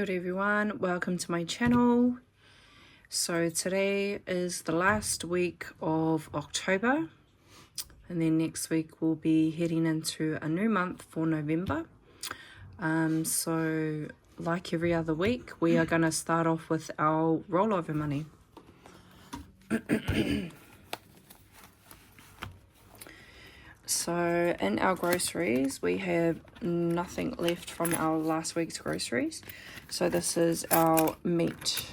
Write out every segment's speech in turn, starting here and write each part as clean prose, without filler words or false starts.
Kia ora everyone, welcome to my channel. So today is the last week of October, and then next week we'll be heading into a new month for November. So like every other week, we are going to start off with our rollover money. So in our groceries, we have nothing left from our last week's groceries. So this is our meat.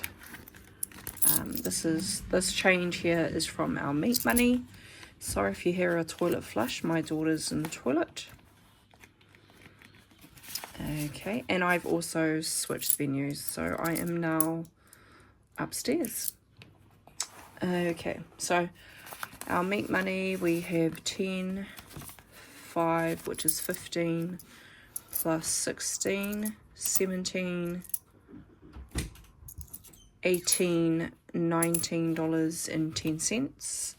This change here is from our meat money. Sorry if you hear a toilet flush, my daughter's in the toilet. Okay, and I've also switched venues, so I am now upstairs. Okay, so our meat money, we have 10, 5, which is 15, plus 16, 17, 18, $19.10.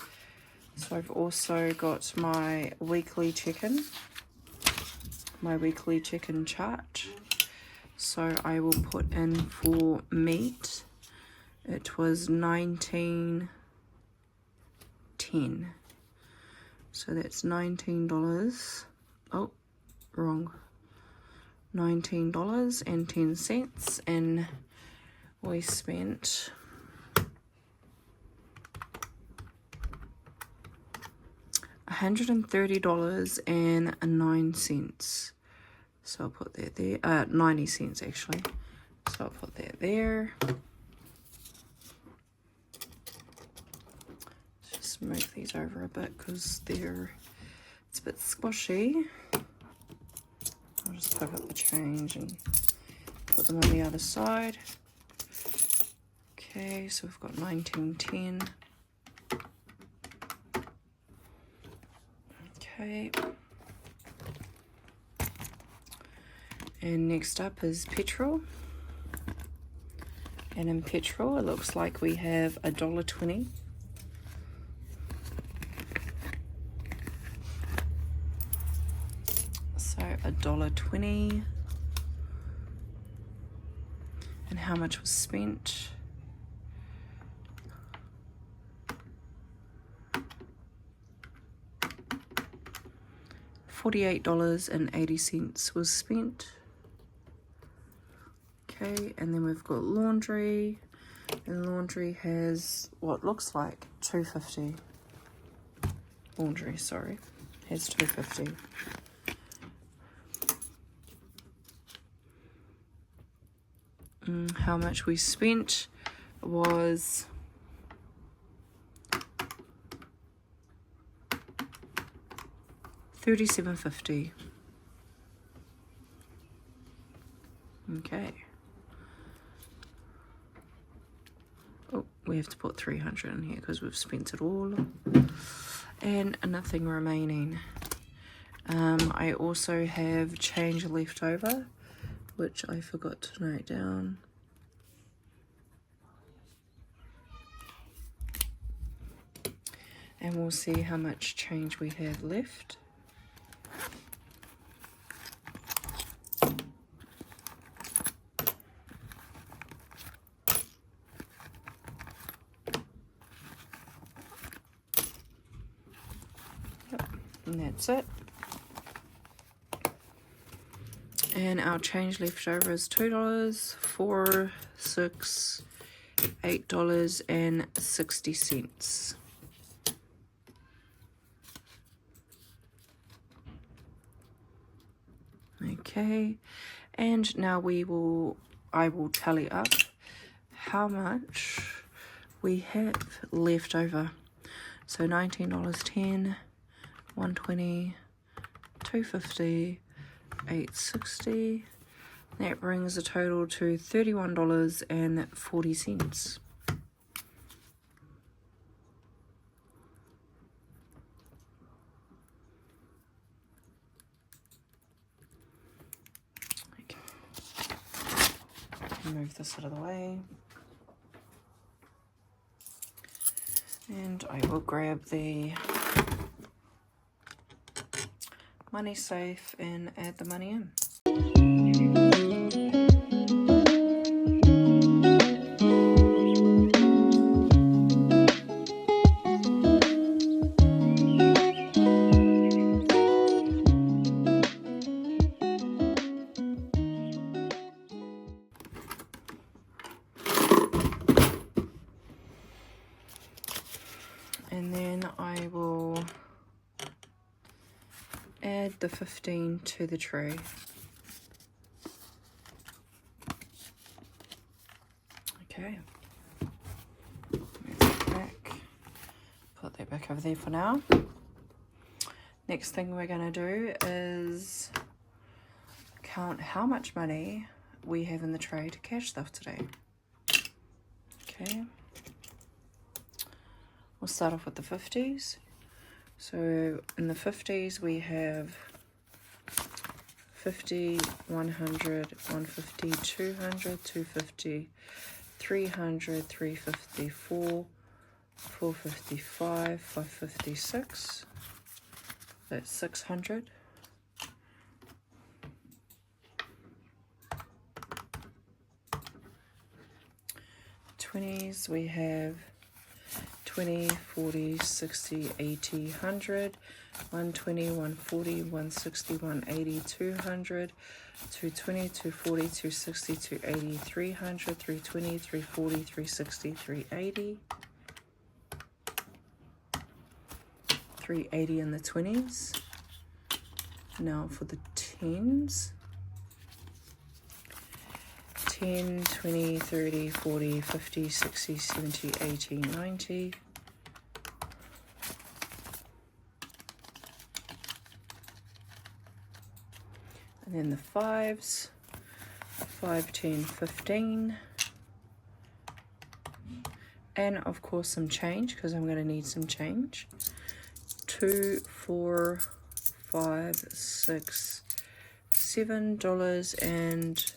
So I've also got my weekly check-in chart. So I will put in for meat, it was $19.10. So that's $19. Oh, wrong. $19.10, and we spent $130.09. So I'll put that there. 90 cents actually. So I'll put that there. Just move these over a bit because it's a bit squishy. I'll just pick up the change and put them on the other side. Okay, so we've got 19.10. Okay. And next up is petrol. And in petrol, it looks like we have $1.20. So $1.20. And how much was spent? $48.80 was spent. Okay, and then we've got laundry, and laundry has what looks like $2.50. Laundry, sorry, has $2.50. How much we spent was $37.50. Okay. Oh, we have to put 300 in here because we've spent it all. And nothing remaining. I also have change left over, which I forgot to note down. And we'll see how much change we have left. And that's it. And our change left over is $2, $4, $6, $8.60. Okay, and now I will tally up how much we have left over. So $19.10, $1.20, $2.50, $8.60. That brings the total to $31.40. Okay. Move this out of the way. And I will grab the money safe and add the money in. add the 15 to the tray. Okay, move that back, put that back over there for now. Next thing we're going to do is count how much money we have in the tray to cash stuff today. Okay, we'll start off with the 50s. So in the 50s we have 50, 100, 150, 200, 250, 300, 354, 455, 556. That's 600. 20s we have 20, 40, 60, 80, 100, 120, 140, 160, 180, 200, 220, 240, 260, 280, 300, 320, 340, 360, 380. 380 in the 20s. Now for the 10s. 10, 20, 30, 40, 50, 60, 70, 80, 90. And then the 5s. 5, 10, 15. And of course some change, because I'm going to need some change. 2, 4, 5, 6, $7 and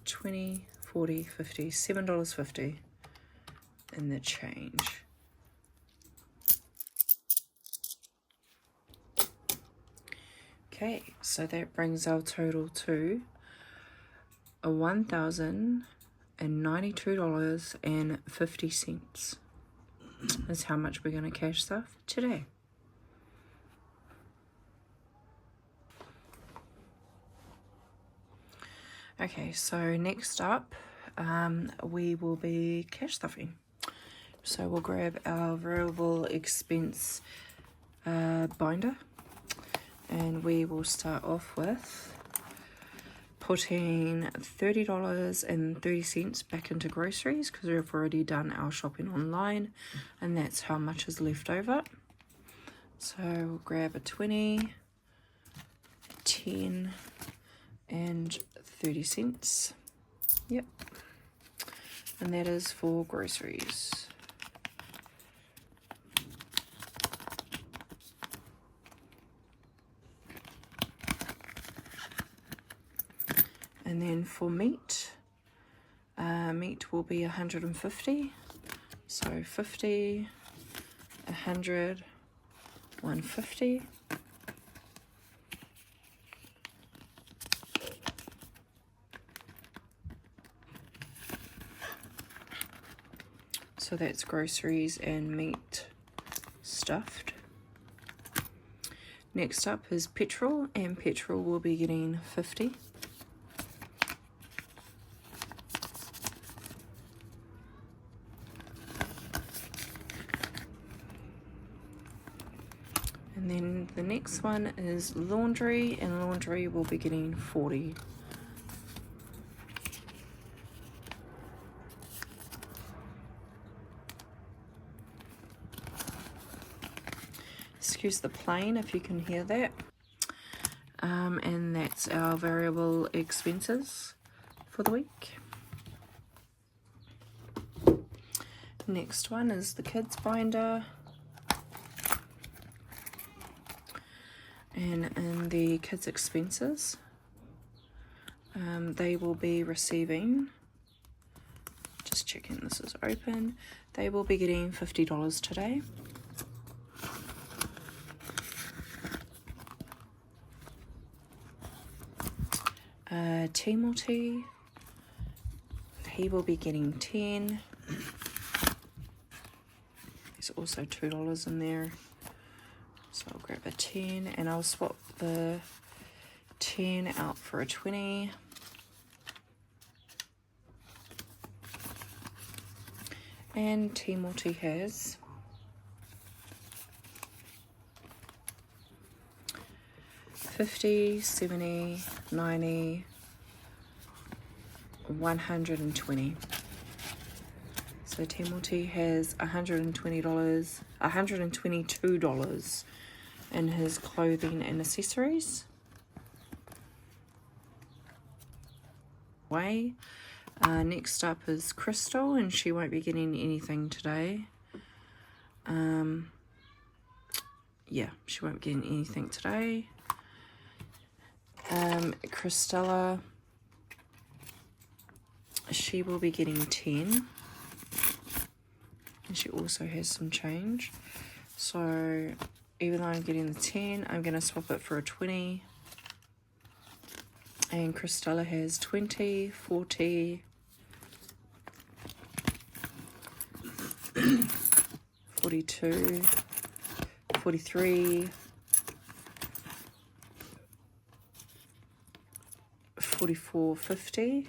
20, 40, 50, $7.50 in the change. Okay, so that brings our total to $1,092.50. Is how much we're going to cash stuff today. Okay, so next up we will be cash stuffing. So we'll grab our variable expense binder, and we will start off with putting $30.30 back into groceries, because we've already done our shopping online and that's how much is left over. So we'll grab a 20, 10 and 30 cents. Yep, and that is for groceries. And then for meat, meat will be 150. So 50, 100, 150. So that's groceries and meat stuffed. Next up is petrol, and petrol will be getting 50. And then the next one is laundry, and laundry will be getting 40. Excuse the plane if you can hear that. And that's our variable expenses for the week. Next one is the kids binder. And in the kids expenses, they will be receiving, just checking this is open, they will be getting $50 today. Timothy, he will be getting 10. There's also $2 in there. So I'll grab a 10 and I'll swap the 10 out for a 20. And Timothy has 50, 70, 90, 120. So Timothy has $120, $122 in his clothing and accessories. Next up is Crystal, and she won't be getting anything today. Yeah, she won't be getting anything today. Christella, she will be getting 10. And she also has some change. So even though I'm getting the 10, I'm going to swap it for a 20. And Christella has 20, 40, 42, 43, 44, 50,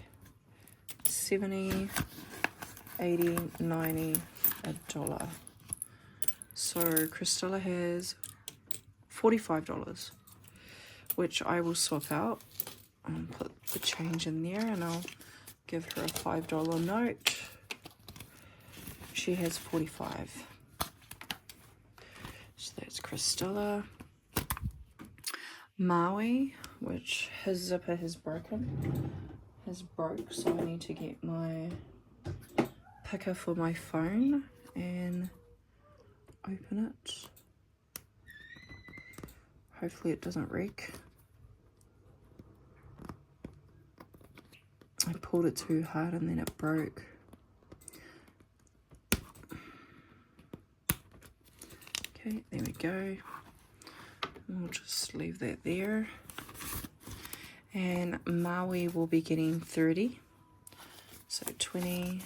70, 80, 90, $1. So Christella has $45, which I will swap out and put the change in there, and I'll give her a $5 note. She has 45. So that's Christella. Maui, which his zipper has broke, so I need to get my picker for my phone and open it. Hopefully it doesn't wreck. I pulled it too hard and then it broke. Okay, there we go. We'll just leave that there. And Maui will be getting 30. So 20,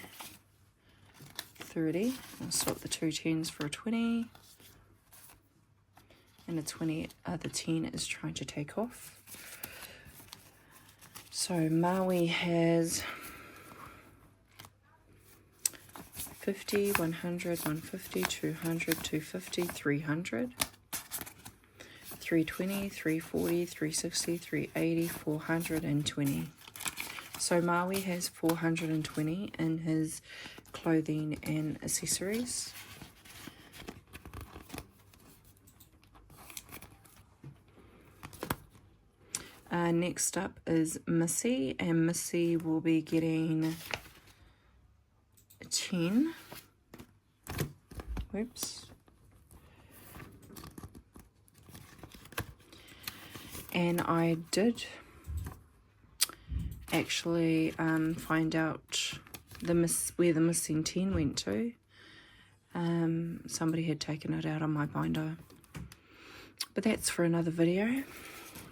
30. I'll swap the two 10s for a 20. And the 20, the 10 is trying to take off. So Maui has 50, 100, 150, 200, 250, 300, 320, 340, 360, 380, 420. So Maui has 420 in his clothing and accessories. Next up is Missy, and Missy will be getting 10. Whoops. And I did actually find out where the missing 10 went to. Somebody had taken it out on my binder. But that's for another video.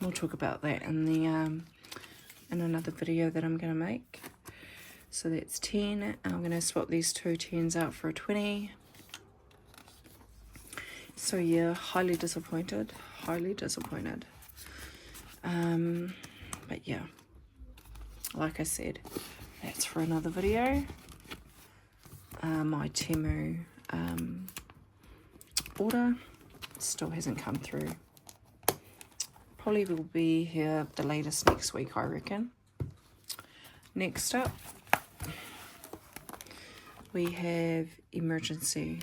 We'll talk about that in the in another video that I'm going to make. So that's 10. I'm going to swap these two 10s out for a 20. So yeah, highly disappointed. Highly disappointed. But yeah, like I said, that's for another video. My Temu order still hasn't come through. Probably will be here the latest next week, I reckon. Next up, we have Emergency.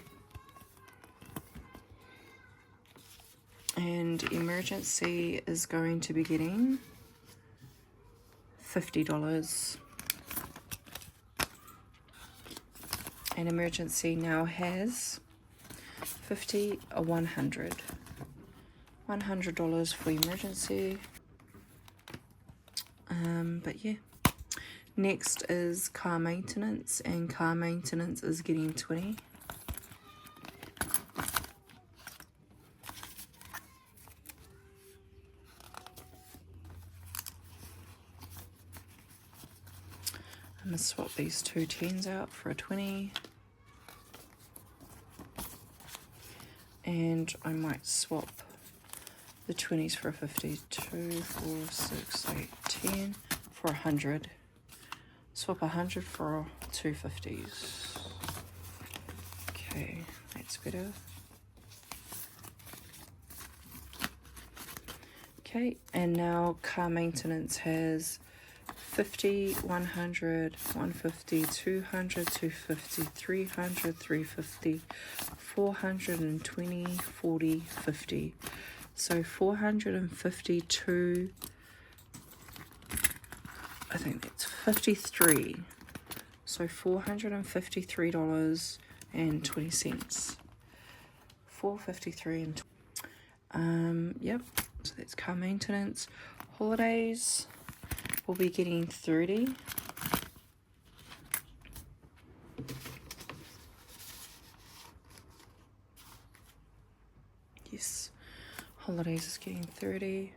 And Emergency is going to be getting $50. And Emergency now has 50 or 100. $100 for Emergency. But yeah. Next is Car Maintenance, and Car Maintenance is getting 20. I'm going to swap these two 10s out for a 20. And I might swap the 20s for a 50. 2, 4, 6, 8, 10 for 100. Swap 100 for two 50s. Okay, that's better. Okay, and now car maintenance has 50, 100, 150, 200, 250, 300, 350, 420, 40, 50. So 452, I think that's 53. So $453.20. $453 and yep. So that's car maintenance. Holidays, we'll be getting 30. Yes, holidays is getting 30.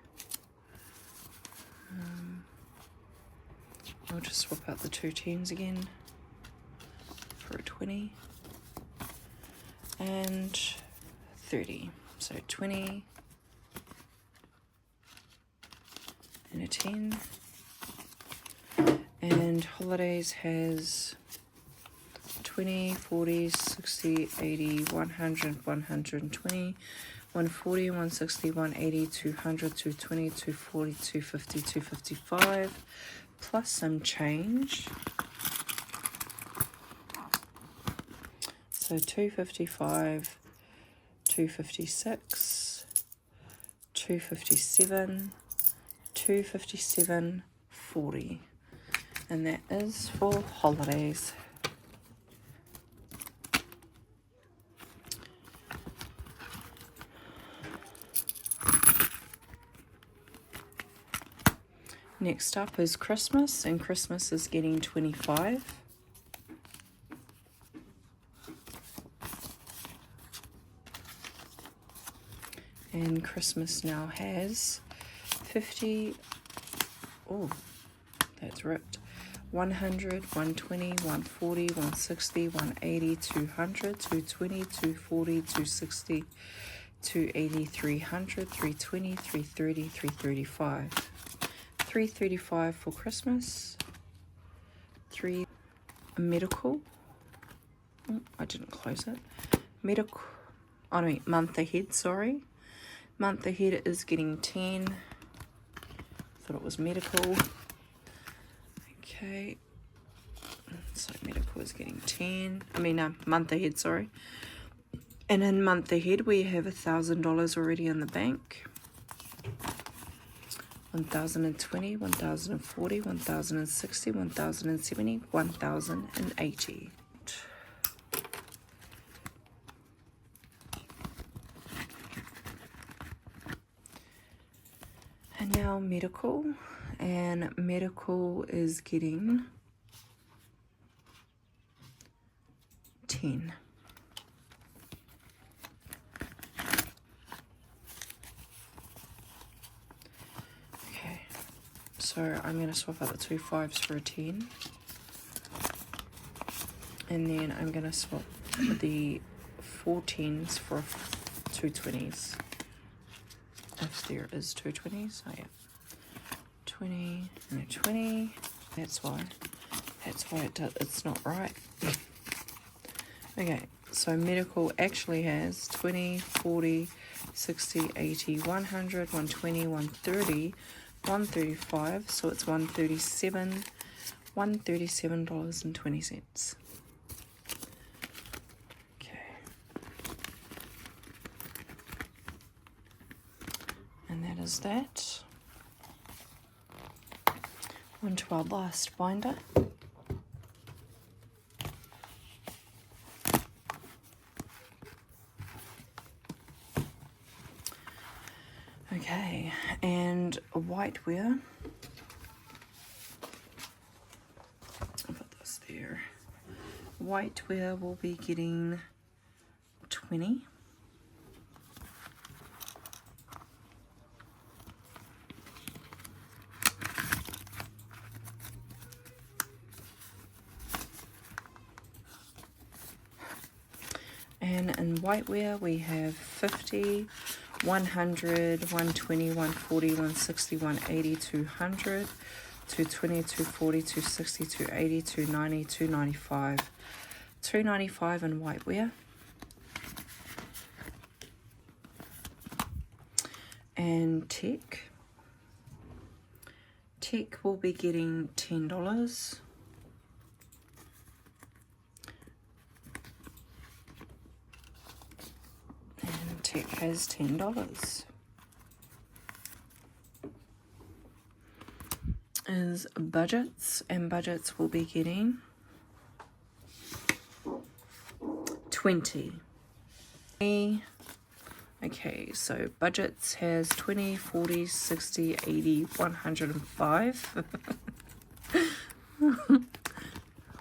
I'll just swap out the 2 10s again for a 20 and 30. So 20 and a 10. And holidays has 20, 40, 60, 80, 100, 120, 140, 160, 180, 200, 220, 240, 250, 255, plus some change. So 255, 256, 257, 257, 40. And that is for holidays. Next up is Christmas, and Christmas is getting 25. And Christmas now has 50. Oh, that's ripped. 100, 120, 140, 160, 180, 200, 220, 240, 260, 280, 300, 320, 330, 335. 335 for Christmas. 3 medical. Oh, I didn't close it. Medical. Oh no, month ahead, sorry. Month ahead is getting 10. Thought it was medical. Okay. So medical is getting 10. Month ahead, sorry. And in month ahead, we have $1,000 already in the bank. 1,020, 1,040, 1,060, 1,070, 1,080. And now medical, and medical is getting 10. Okay, so I'm going to swap out the 2 5s for a 10. And then I'm going to swap the 4 10s for 2 20s. If there is 2 20s, oh yeah. 20 and a 20. That's why it's not right. Okay, so medical actually has 20, 40, 60, 80, 100, 120, 130, 135, so it's $137.20. Okay. And that is that. On to our last binder. Okay, and whiteware. I'll put this there. Whiteware will be getting 20. And in whiteware we have 50, 100, 120, 140, 160, 180, 200, 220, 240, 260, 280, 290, 295. 295 in whiteware. And tech Tech will be getting $10. And Tech has $10. Is Budgets, and Budgets will be getting 20. Okay, so Budgets has 20, 40, 60, 80, 105.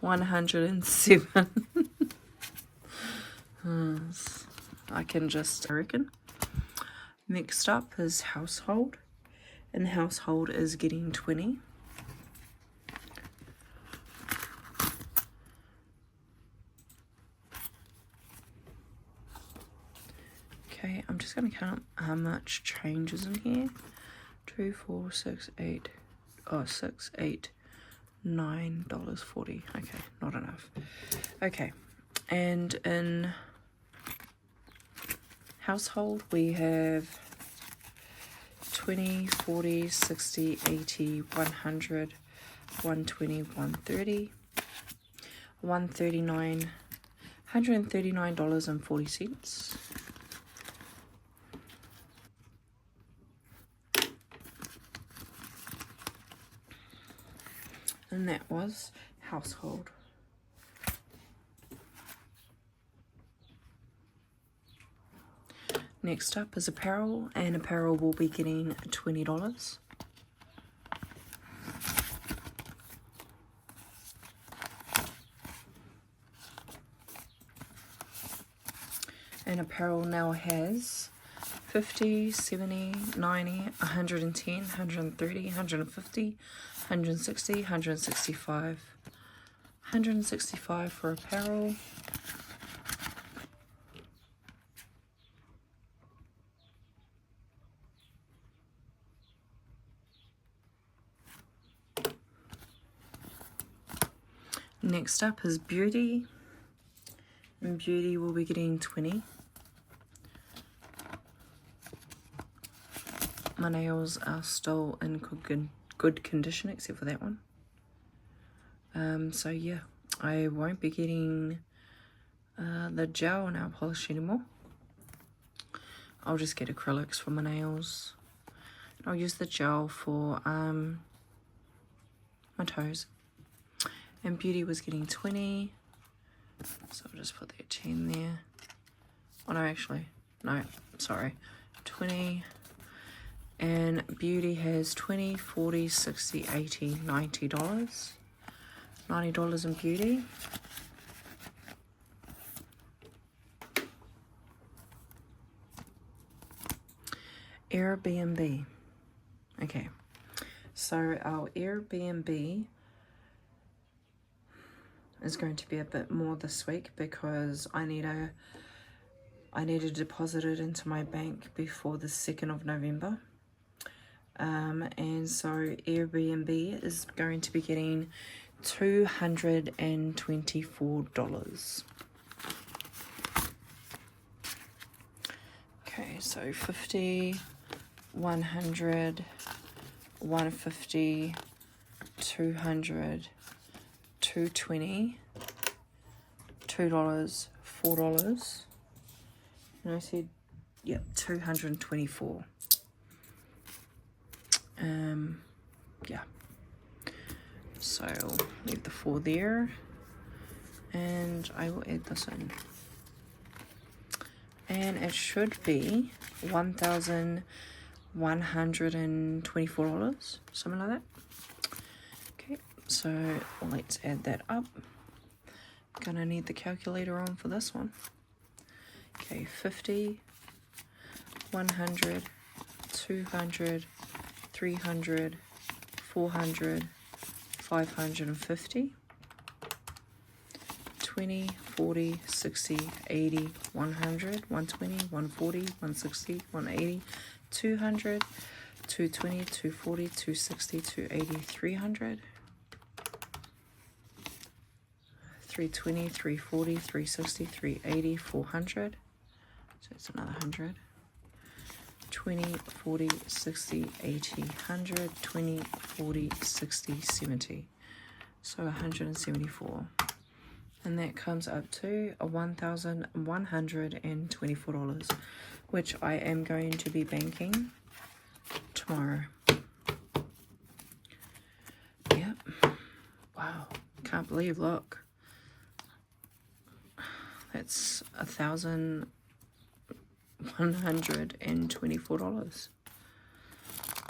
107. I can just reckon. Next up is Household, and Household is getting 20. Okay, I'm just going to count how much changes in here. 2, 4, 6, 8. Oh, 6, 8, $9.40. Okay, not enough. Okay, and in Household we have 20, 40, 60, 80, 100, 120, 130, 139, $139.40. And that was Household. Next up is Apparel, and Apparel will be getting $20. And Apparel now has 50, 70, 90, 110, 130, 150, 160, 165. 165 for Apparel. Next up is Beauty, and Beauty will be getting 20. My nails are still in good condition except for that one. So yeah, I won't be getting the gel nail polish anymore. I'll just get acrylics for my nails. I'll use the gel for my toes. And Beauty was getting 20, so I'll just put that 10 there. Oh no, actually, no, sorry, 20. And Beauty has 20, 40, 60, 80, $90. $90 in Beauty. Airbnb. Okay, so our Airbnb is going to be a bit more this week because I need to deposit it into my bank before the 2nd of November. And so Airbnb is going to be getting $224. Okay, so 50, 100, 150, 200, 220, $2, $4. And I said, yep, 224. Yeah. So I'll leave the 4 there, and I will add this in. And it should be $1,124, something like that. Okay, so let's add that up. Gonna need the calculator on for this one. Okay, 50, 100, 200, 300, 400, 550, 20, 40, 60, 80, 100, 120, 140, 160, 180, 200, 220, 240, 260, 280, 300, 320, 340, 360, 380, 400. So it's another 100. 20, 40, 60, 80, 100, 20, 40, 60, 70. So $174. And that comes up to $1,124, which I am going to be banking tomorrow. Yep. Wow. Can't believe, look. That's $1,124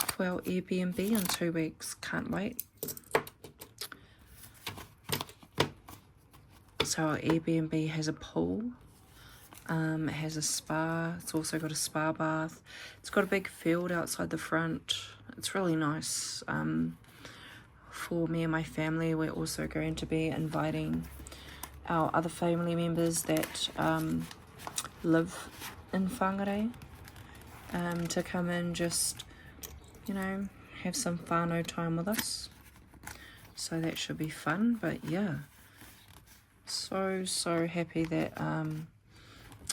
for our Airbnb in 2 weeks. Can't wait. So our Airbnb has a pool, it has a spa, it's also got a spa bath, it's got a big field outside the front. It's really nice. For me and my family, we're also going to be inviting our other family members that live in Whangarei to come and just, you know, have some whānau time with us. So that should be fun. But yeah, so happy that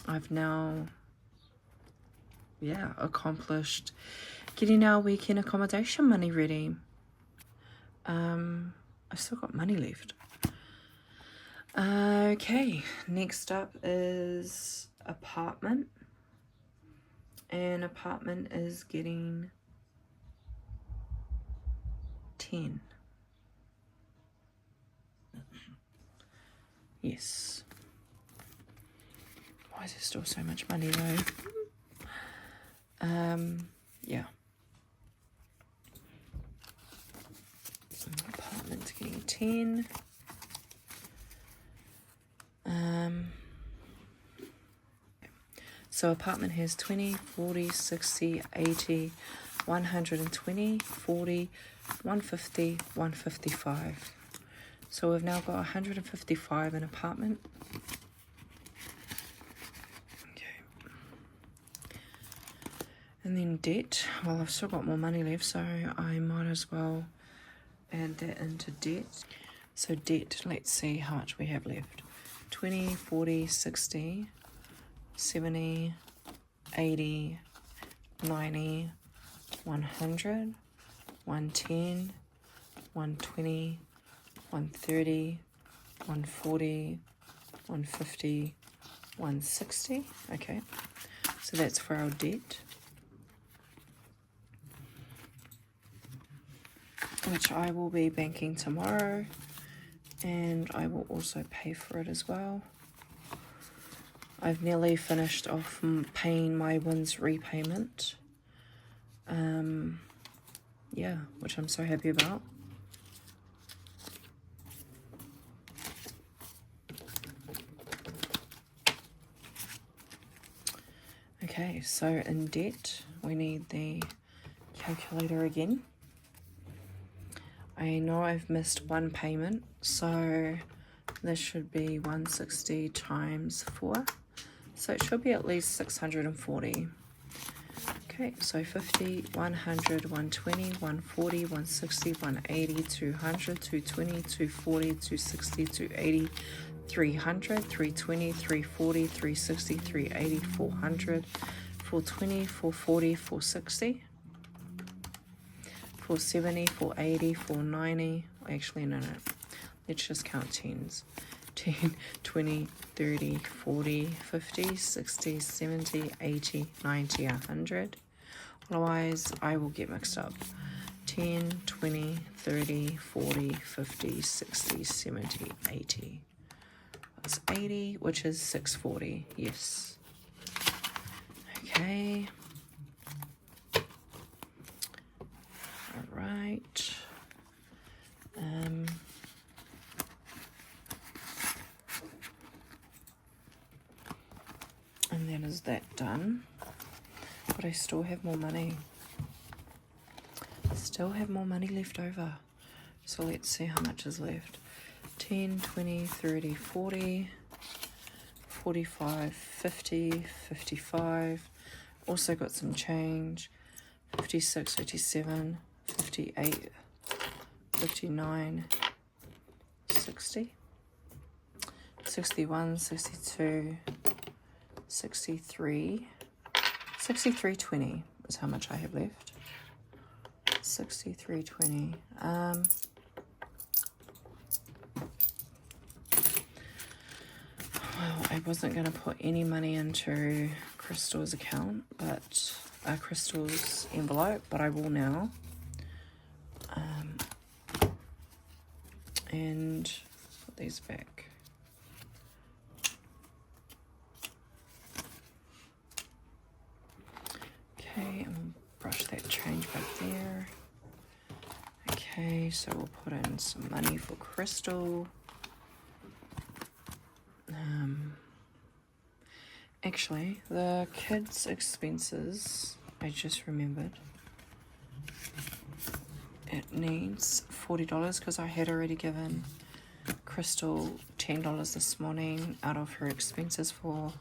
I've now accomplished getting our weekend accommodation money ready. I've still got money left. Okay, next up is apartment. And apartment is getting 10. Yes. Why is there still so much money though? Yeah. Apartment's getting 10. So apartment has 20, 40, 60, 80, 120, 40, 150, 155. So we've now got 155 in apartment. Okay. And then debt. Well, I've still got more money left, so I might as well add that into debt. So debt, let's see how much we have left. 20, 40, 60, 70, 80, 90, 100, 110, 120, 130, 140, 150, 160. Okay, so that's for our debt, which I will be banking tomorrow, and I will also pay for it as well. I've nearly finished off paying my Winds repayment. Yeah, which I'm so happy about. Okay, so in debt, we need the calculator again. I know I've missed one payment, so this should be 160 times 4. So it should be at least 640. Okay, so 50, 100, 120, 140, 160, 180, 200, 220, 240, 260, 280, 300, 320, 340, 360, 380, 400, 420, 440, 460, 470, 480, 490. Actually, no. Let's just count tens. 10, 20, 30, 40, 50, 60, 70, 80, 90, 100. Otherwise, I will get mixed up. 10, 20, 30, 40, 50, 60, 70, 80. That's 80, which is 640. Yes. Okay. All right. And then is that done? But I still have more money. Still have more money left over. So let's see how much is left. 10, 20, 30, 40, 45, 50, 55. Also got some change. 56, 57, 58, 59, 60, 61, 62, 63, 63.20 is how much I have left. 63.20. Well, I wasn't going to put any money into Crystal's account, but Crystal's envelope, but I will now. And put these back. Okay, and we'll brush that change back there. Okay, so we'll put in some money for Crystal. Actually, the kids' expenses, I just remembered. It needs $40 because I had already given Crystal $10 this morning out of her expenses for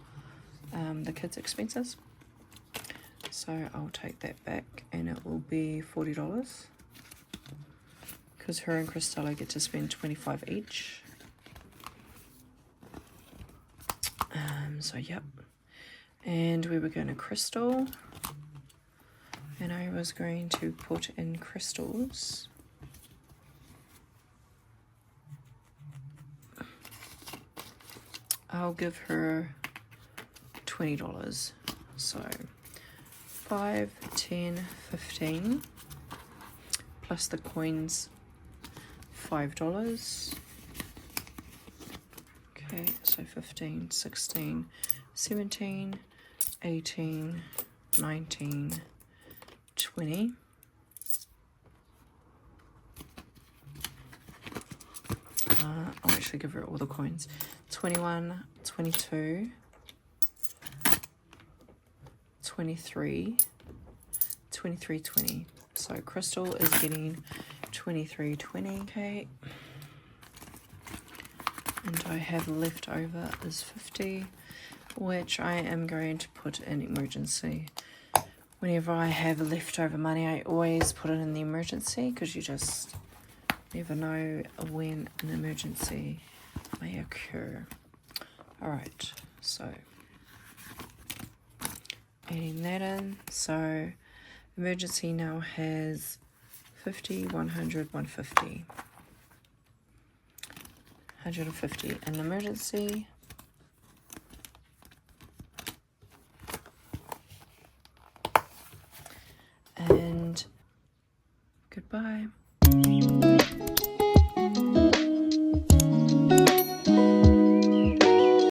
the kids' expenses. So I'll take that back and it will be $40 because her and Crystella get to spend $25 each. So yep. And we were going to Crystal. And I was going to put in Crystals. I'll give her $20. So 5, 10, 15 plus the coins $5. Okay, so 15, 16, 17, 18, 19, 20. I'll actually give her all the coins. 21, 22, 23, 23, 20. So Crystal is getting 23, 20. Okay. And I have left over is 50, which I am going to put in emergency. Whenever I have leftover money, I always put it in the emergency because you just never know when an emergency may occur. Alright, so adding that in. So emergency now has 50, 100, 150. 150 in emergency. And goodbye.